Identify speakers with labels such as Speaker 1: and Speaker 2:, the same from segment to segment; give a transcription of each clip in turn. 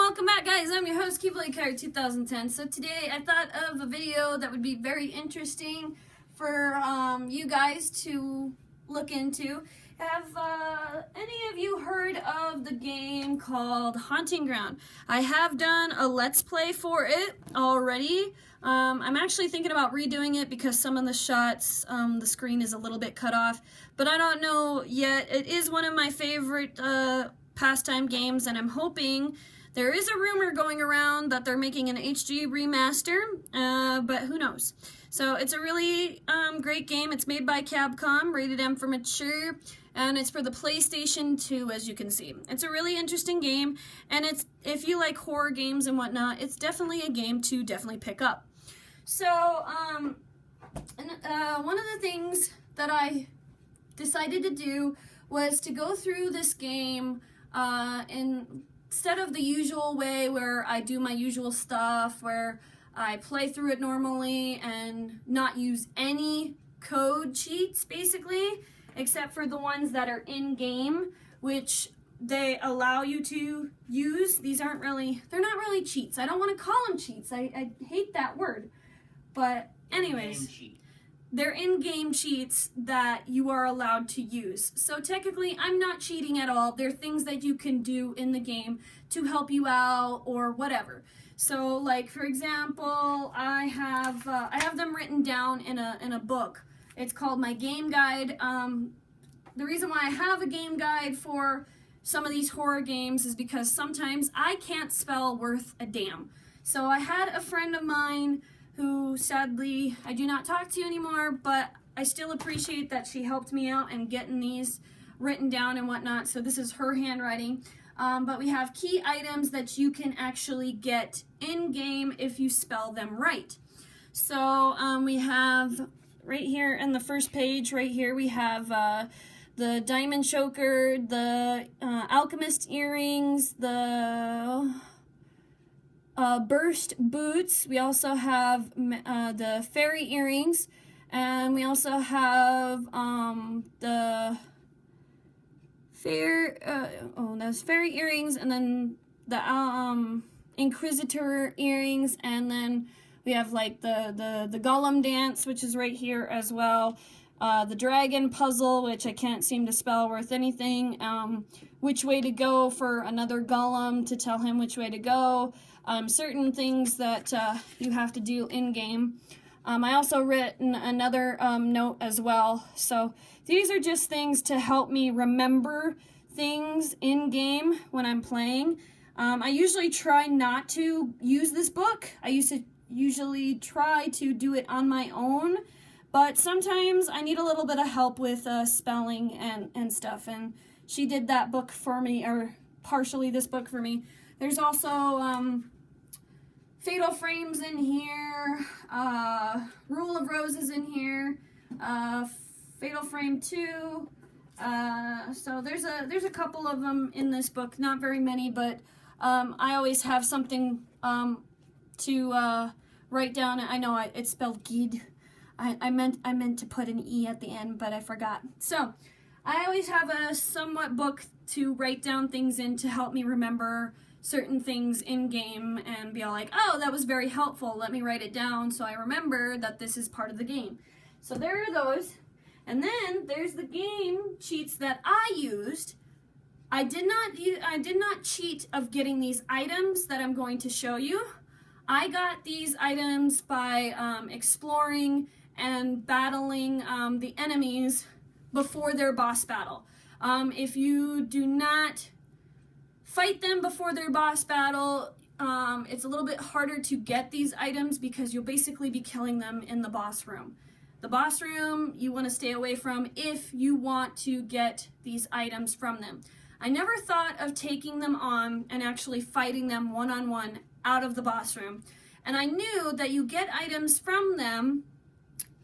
Speaker 1: welcome back, guys. I'm your host, KeyBladeCard 2010. So today I thought of a video that would be very interesting for you guys to look into. Have any of you heard of the game called Haunting Ground? I have done a Let's Play for it already. I'm actually thinking about redoing it because some of the shots, the screen is a little bit cut off, but I don't know yet. It is one of my favorite pastime games, and I'm hoping. There is a rumor going around that they're making an HD remaster, but who knows. So it's a really great game. It's made by Capcom, rated M for mature, and it's for the PlayStation 2, as you can see. It's a really interesting game, and it's, if you like horror games and whatnot, it's definitely a game to definitely pick up. So one of the things that I decided to do was to go through this game instead of the usual way where I do my usual stuff, where I play through it normally and not use any code cheats, basically, except for the ones that are in-game, which they allow you to use. These aren't really, they're not really cheats. I don't want to call them cheats. I hate that word. But anyways, they're in-game cheats that you are allowed to use. So technically, I'm not cheating at all. They're things that you can do in the game to help you out or whatever. So, like, for example, I have them written down in a book. It's called my game guide. The reason why I have a game guide for some of these horror games is because sometimes I can't spell worth a damn. So I had a friend of mine who sadly I do not talk to anymore, but I still appreciate that she helped me out in getting these written down and whatnot. So this is her handwriting. But we have key items that you can actually get in-game if you spell them right. So we have right here in the first page, right here, we have the diamond choker, the alchemist earrings, the burst boots. We also have the fairy earrings, and we also have the those fairy earrings, and then the inquisitor earrings, and then we have like the golem dance, which is right here as well. The dragon puzzle, which I can't seem to spell worth anything. Which way to go for another golem to tell him which way to go. Certain things that you have to do in-game. I also written another note as well. So these are just things to help me remember things in-game when I'm playing. I usually try not to use this book. I used to usually try to do it on my own, but sometimes I need a little bit of help with spelling and stuff, and she did that book for me, or partially this book for me. There's also Fatal Frames in here, Rule of Roses in here, Fatal Frame 2, so there's a couple of them in this book, not very many, but I always have something to write down. I know it's spelled Gid. I meant to put an E at the end, but I forgot. So I always have a somewhat book to write down things in to help me remember certain things in game and be all like, oh, that was very helpful. Let me write it down so I remember that this is part of the game. So there are those. And then there's the game cheats that I used. I did not cheat of getting these items that I'm going to show you. I got these items by exploring and battling the enemies before their boss battle. If you do not fight them before their boss battle, it's a little bit harder to get these items because you'll basically be killing them in the boss room. The boss room you want to stay away from if you want to get these items from them. I never thought of taking them on and actually fighting them one-on-one out of the boss room. And I knew that you get items from them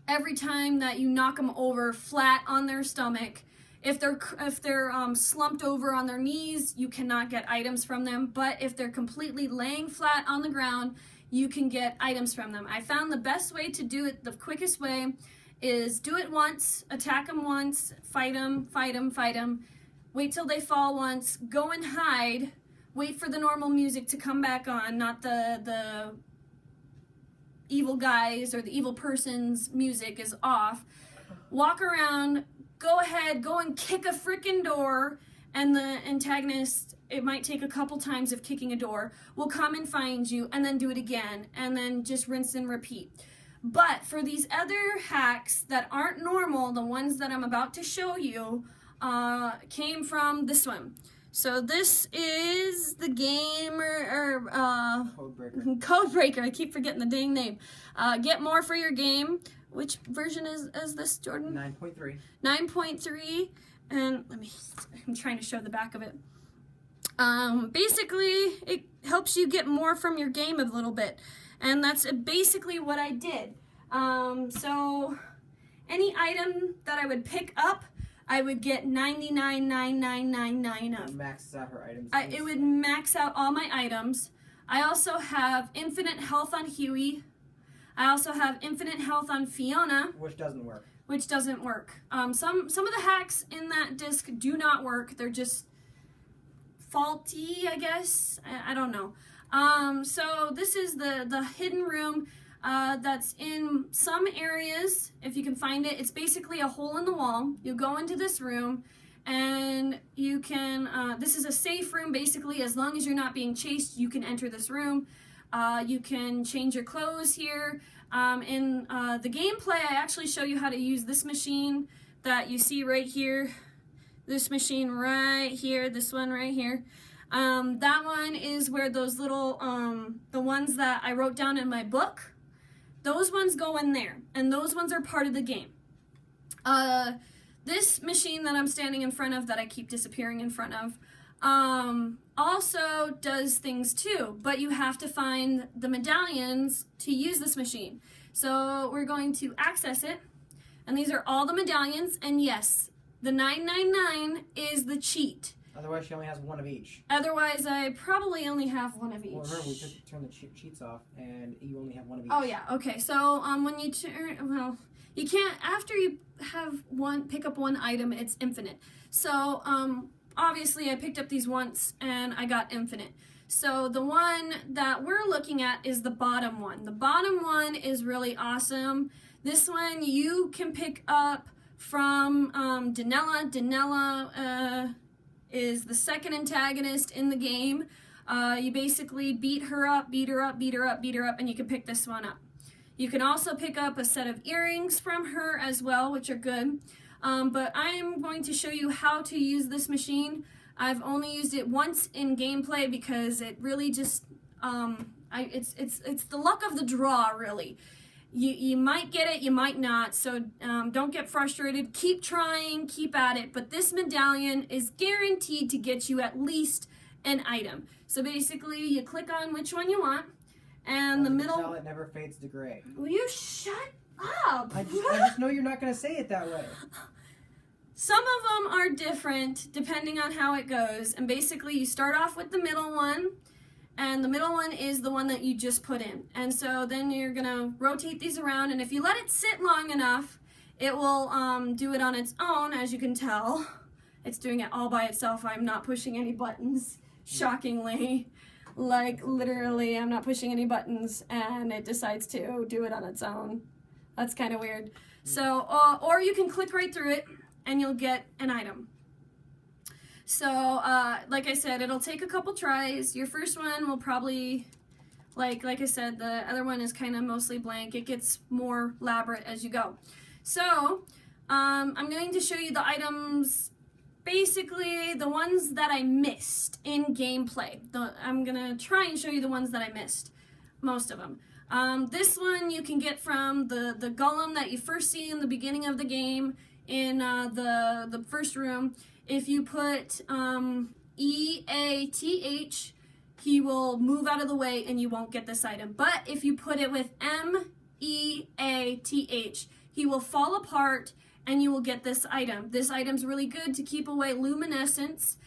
Speaker 1: every time that you knock them over flat on their stomach. If they're slumped over on their knees, you cannot get items from them. But if they're completely laying flat on the ground, you can get items from them. I found the best way to do it, the quickest way, is do it once, attack them once, fight them, wait till they fall once, go and hide wait for the normal music to come back on, not the evil guys or the evil person's music is off. Walk around, go ahead, go and kick a freaking door, and the antagonist, it might take a couple times of kicking a door, will come and find you, and then do it again, and then just rinse and repeat. But for these other hacks that aren't normal, the ones that I'm about to show you, came from this one. So this is the game Codebreaker. I keep forgetting the dang name. Get more for your game. Which version is this, Jordan?
Speaker 2: 9.3.
Speaker 1: 9.3. And I'm trying to show the back of it. Basically, it helps you get more from your game a little bit. And that's basically what I did. So any item that I would pick up, I would get 99,999 of.
Speaker 2: Maxes out her items.
Speaker 1: It would max out all my items. I also have infinite health on Huey. I also have infinite health on Fiona.
Speaker 2: Which doesn't work.
Speaker 1: Which doesn't work. Some of the hacks in that disc do not work. They're just faulty, I guess. I don't know. So this is the hidden room that's in some areas. If you can find it, it's basically a hole in the wall. You go into this room and you can, this is a safe room basically. As long as you're not being chased, you can enter this room. You can change your clothes here. In the gameplay, I actually show you how to use this machine that you see right here. This machine right here, this one right here. That one is where those little, the ones that I wrote down in my book, those ones go in there, and those ones are part of the game. This machine that I'm standing in front of, that I keep disappearing in front of, also does things too, but you have to find the medallions to use this machine. So we're going to access it, and these are all the medallions, and yes, the 999 is the cheat.
Speaker 2: Otherwise, she only has one of each.
Speaker 1: Otherwise, I probably only have one of each.
Speaker 2: Well, remember, we took turn the cheats off, and you only have one of each.
Speaker 1: Oh yeah, okay. So when you turn, well, you can't, after you have pick up one item, it's infinite. So obviously, I picked up these once, and I got infinite. So the one that we're looking at is the bottom one. The bottom one is really awesome. This one you can pick up from Danella. Danella is the second antagonist in the game. You basically beat her up, beat her up, beat her up, beat her up, and you can pick this one up. You can also pick up a set of earrings from her as well, which are good. But I am going to show you how to use this machine. I've only used it once in gameplay because it really just, it's the luck of the draw, really. You might get it, you might not, so don't get frustrated. Keep trying, keep at it, but this medallion is guaranteed to get you at least an item. So basically, you click on which one you want, and the middle...
Speaker 2: Tell it never fades to gray.
Speaker 1: Will you shut up?
Speaker 2: I just know you're not going to say it that way.
Speaker 1: Some of them are different depending on how it goes, and basically you start off with the middle one, and the middle one is the one that you just put in. And so then you're gonna rotate these around, and if you let it sit long enough, it will do it on its own, as you can tell. It's doing it all by itself. I'm not pushing any buttons, shockingly. Like, literally, I'm not pushing any buttons, and it decides to do it on its own. That's kind of weird. So, or you can click right through it, and you'll get an item. So, like I said, it'll take a couple tries. Your first one will probably, like I said, the other one is kind of mostly blank. It gets more elaborate as you go. So, I'm going to show you the items, basically the ones that I missed in gameplay. I'm going to try and show you the ones that I missed, most of them. This one you can get from the golem that you first see in the beginning of the game in the first room. If you put E-A-T-H, he will move out of the way and you won't get this item. But if you put it with M-E-A-T-H, he will fall apart and you will get this item. This item's really good to keep away luminescence.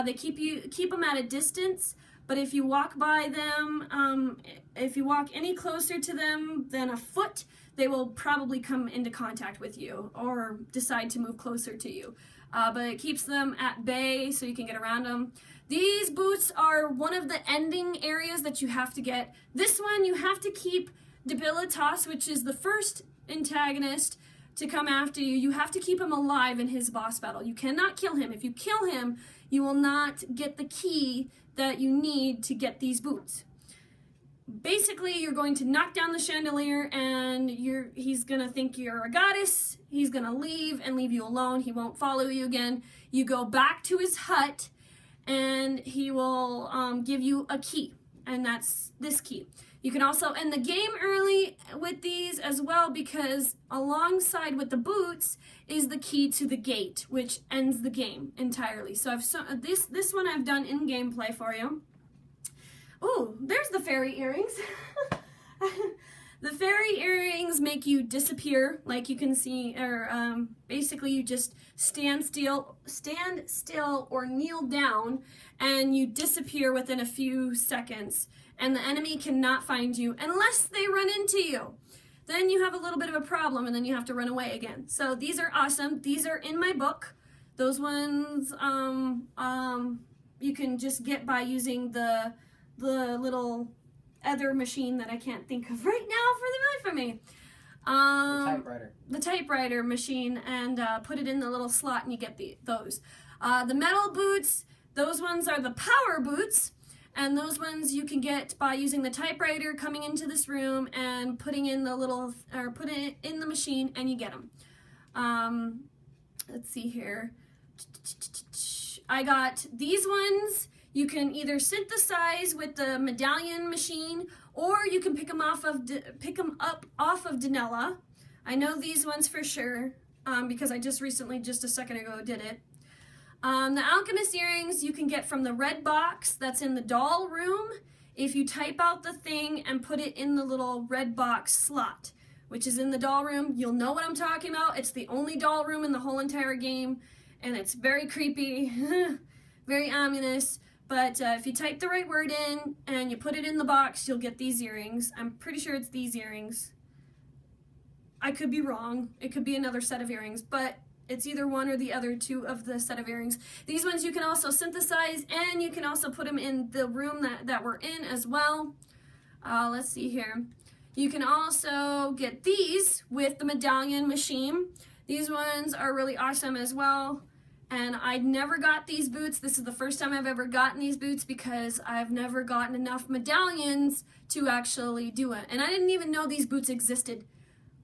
Speaker 1: They keep them at a distance, but if you walk by them, if you walk any closer to them than a foot, they will probably come into contact with you or decide to move closer to you. but it keeps them at bay so you can get around them. These boots are one of the ending areas that you have to get. This one you have to keep Debilitas, which is the first antagonist to come after you. You have to keep him alive in his boss battle. You cannot kill him. If you kill him, you will not get the key that you need to get these boots. Basically, you're going to knock down the chandelier and he's going to think you're a goddess. He's going to leave and leave you alone. He won't follow you again. You go back to his hut and he will give you a key, and that's this key. You can also end the game early with these as well, because alongside with the boots is the key to the gate, which ends the game entirely. So this one I've done in gameplay for you. Oh, there's the fairy earrings. The fairy earrings make you disappear, like you can see, or basically you just stand still or kneel down and you disappear within a few seconds, and the enemy cannot find you unless they run into you. Then you have a little bit of a problem and then you have to run away again. So these are awesome. These are in my book. Those ones you can just get by using the little other machine that I can't think of right now for the life of me.
Speaker 2: The typewriter.
Speaker 1: The typewriter machine, and put it in the little slot and you get those. The metal boots, those ones are the power boots, and those ones you can get by using the typewriter, coming into this room and putting in the little, or put it in the machine and you get them. Let's see here. I got these ones. You can either synthesize with the medallion machine, or you can pick them up off of Danella. I know these ones for sure because I just a second ago, did it. The alchemist earrings you can get from the red box that's in the doll room. If you type out the thing and put it in the little red box slot, which is in the doll room, you'll know what I'm talking about. It's the only doll room in the whole entire game, and it's very creepy, very ominous. But if you type the right word in and you put it in the box, you'll get these earrings. I'm pretty sure it's these earrings. I could be wrong. It could be another set of earrings, but it's either one or the other two of the set of earrings. These ones you can also synthesize, and you can also put them in the room that we're in as well. Let's see here. You can also get these with the medallion machine. These ones are really awesome as well. And I never got these boots. This is the first time I've ever gotten these boots because I've never gotten enough medallions to actually do it. And I didn't even know these boots existed.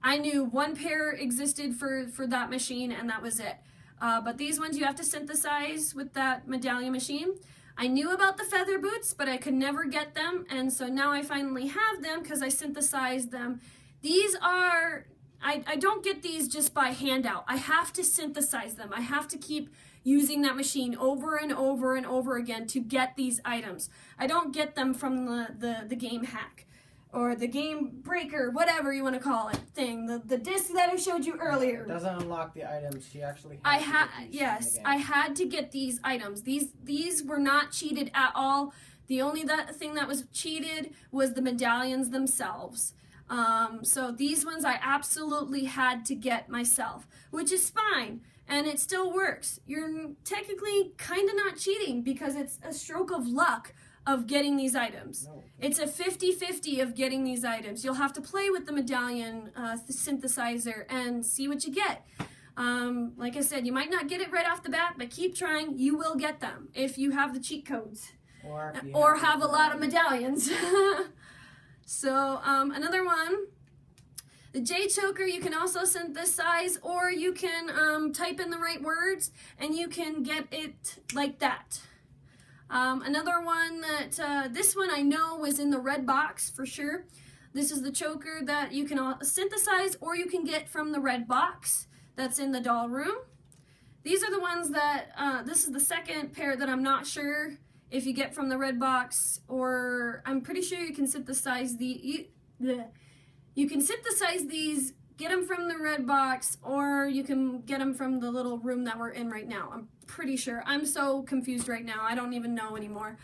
Speaker 1: I knew one pair existed for that machine, and that was it. But these ones you have to synthesize with that medallion machine. I knew about the feather boots, but I could never get them. And so now I finally have them because I synthesized them. These are... I don't get these just by handout. I have to synthesize them. I have to keep using that machine over and over and over again to get these items. I don't get them from the game hack or the game breaker, whatever you want to call it, thing. The disc that I showed you earlier.
Speaker 2: It doesn't unlock the items. She actually
Speaker 1: I had to get these items. These were not cheated at all. The only thing that was cheated was the medallions themselves. So these ones I absolutely had to get myself, which is fine, and it still works. You're technically kind of not cheating because it's a stroke of luck of getting these items.
Speaker 2: No.
Speaker 1: It's a 50-50 of getting these items. You'll have to play with the medallion synthesizer and see what you get. Like I said, you might not get it right off the bat, but keep trying. You will get them if you have the cheat codes or have a lot of medallions. So another one, the J choker, you can also synthesize, or you can type in the right words and you can get it like that. Another one that, this one I know was in the red box for sure. This is the choker that you can synthesize or you can get from the red box that's in the doll room. These are the ones that, this is the second pair that I'm not sure if you get from the red box, or I'm pretty sure you can synthesize you can synthesize these, get them from the red box, or you can get them from the little room that we're in right now. I'm pretty sure. I'm so confused right now. I don't even know anymore.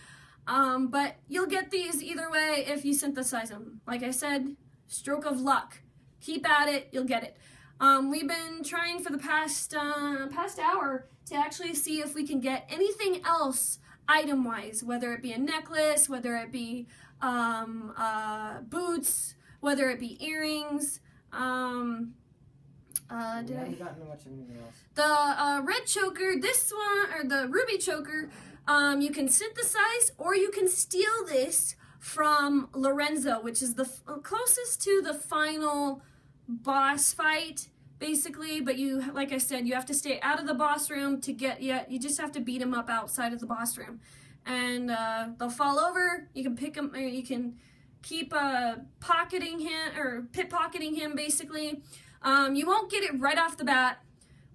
Speaker 1: But you'll get these either way if you synthesize them. Like I said, stroke of luck. Keep at it, you'll get it. We've been trying for the past hour to actually see if we can get anything else item-wise, whether it be a necklace, whether it be boots, whether it be earrings.
Speaker 2: We haven't gotten much anything else.
Speaker 1: The red choker, this one, or the ruby choker, you can synthesize or you can steal this from Lorenzo, which is the closest to the final boss fight, basically. But you, like I said, you have to stay out of the boss room to get, you just have to beat him up outside of the boss room. And they'll fall over, you can pick them, or you can keep pocketing him, or pickpocketing him, basically. You won't get it right off the bat.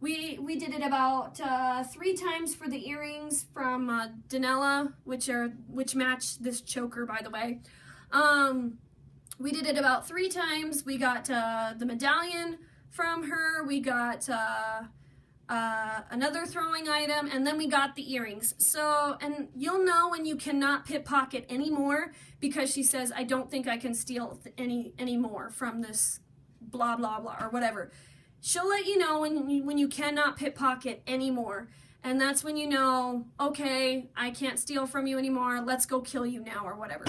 Speaker 1: We did it about 3 times for the earrings from Danella, which match this choker, by the way. We did it about 3 times. We got the medallion from her. We got another throwing item, and then we got the earrings. So, and you'll know when you cannot pickpocket anymore, because she says, I don't think I can steal any more from this blah blah blah or whatever. She'll let you know when you cannot pickpocket anymore, and that's when you know, okay, I can't steal from you anymore, let's go kill you now or whatever.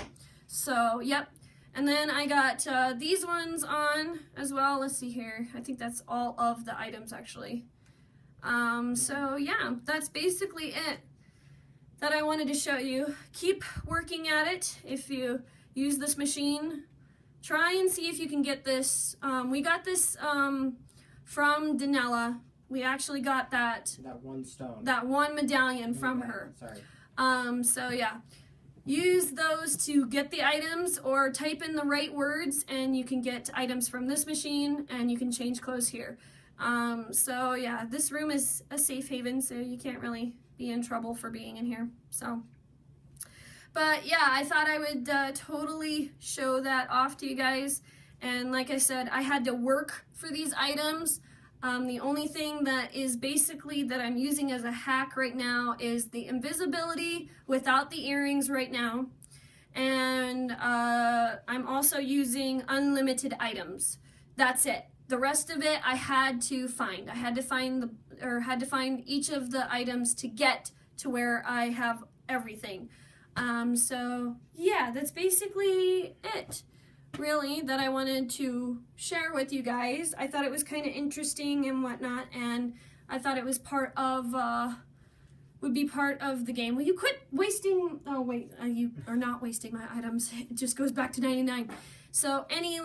Speaker 1: So yep. And then I got these ones on as well. Let's see here, I think that's all of the items actually. So yeah, that's basically it that I wanted to show you. Keep working at it. If you use this machine, try and see if you can get this. We got this from Danella. We actually got that
Speaker 2: one stone.
Speaker 1: That one medallion from her.
Speaker 2: Sorry.
Speaker 1: So yeah, use those to get the items, or type in the right words and you can get items from this machine, and you can change clothes here. So yeah, this room is a safe haven, so you can't really be in trouble for being in here. So, but yeah, I thought I would totally show that off to you guys. And like I said, I had to work for these items. The only thing that is basically that I'm using as a hack right now is the invisibility without the earrings right now. And I'm also using unlimited items. That's it. The rest of it I had to find. I had to find each of the items to get to where I have everything. So yeah, that's basically it, really, that I wanted to share with you guys. I thought it was kind of interesting and whatnot, and I thought it was would be part of the game. Will you quit wasting? Oh wait, you are not wasting my items. It just goes back to 99. So any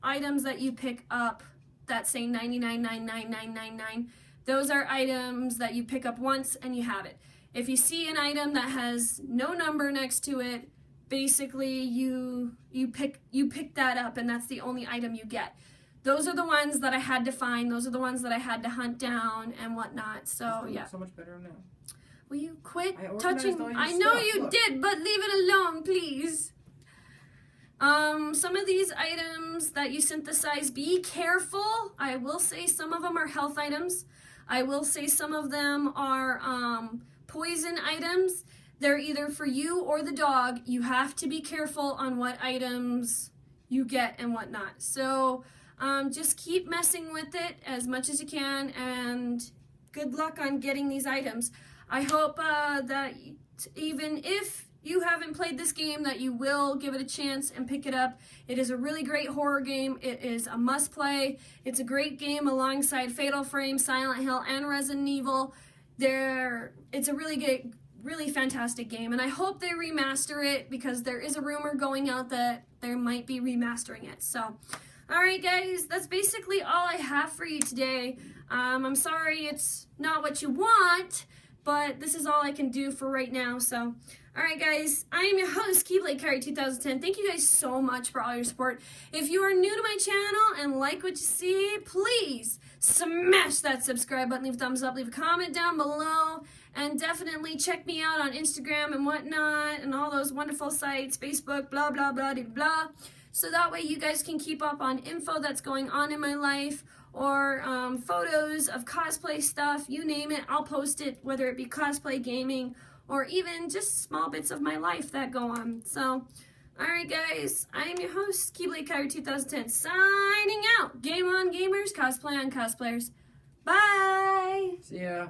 Speaker 1: items that you pick up that say 99.99999, those are items that you pick up once and you have it. If you see an item that has no number next to it, basically you pick that up, and that's the only item you get. Those are the ones that I had to find. Those are the ones that I had to hunt down and whatnot. So yeah.
Speaker 2: So much better now.
Speaker 1: Will you quit
Speaker 2: touching?
Speaker 1: I know you did, but leave it alone, please. Some of these items that you synthesize, be careful. I will say some of them are health items. I will say some of them are poison items. They're either for you or the dog. You have to be careful on what items you get and whatnot. So just keep messing with it as much as you can, and good luck on getting these items. I hope that even if you haven't played this game, that you will give it a chance and pick it up. It is a really great horror game. It is a must play. It's a great game alongside Fatal Frame, Silent Hill, and Resident Evil. It's a really fantastic game, and I hope they remaster it, because there is a rumor going out that they might be remastering it. So, alright guys, that's basically all I have for you today. I'm sorry it's not what you want, but this is all I can do for right now. So, alright guys, I am your host, Keyblade Kyrie 2010. Thank you guys so much for all your support. If you are new to my channel and like what you see, please smash that subscribe button, leave a thumbs up, leave a comment down below, and definitely check me out on Instagram and whatnot, and all those wonderful sites, Facebook, blah, blah, blah, blah, blah. So that way you guys can keep up on info that's going on in my life, or photos of cosplay stuff, you name it, I'll post it, whether it be cosplay, gaming, or even just small bits of my life that go on. So, alright guys, I am your host, Keyblade Kyrie 2010, signing out. Game on gamers, cosplay on cosplayers. Bye!
Speaker 2: See ya.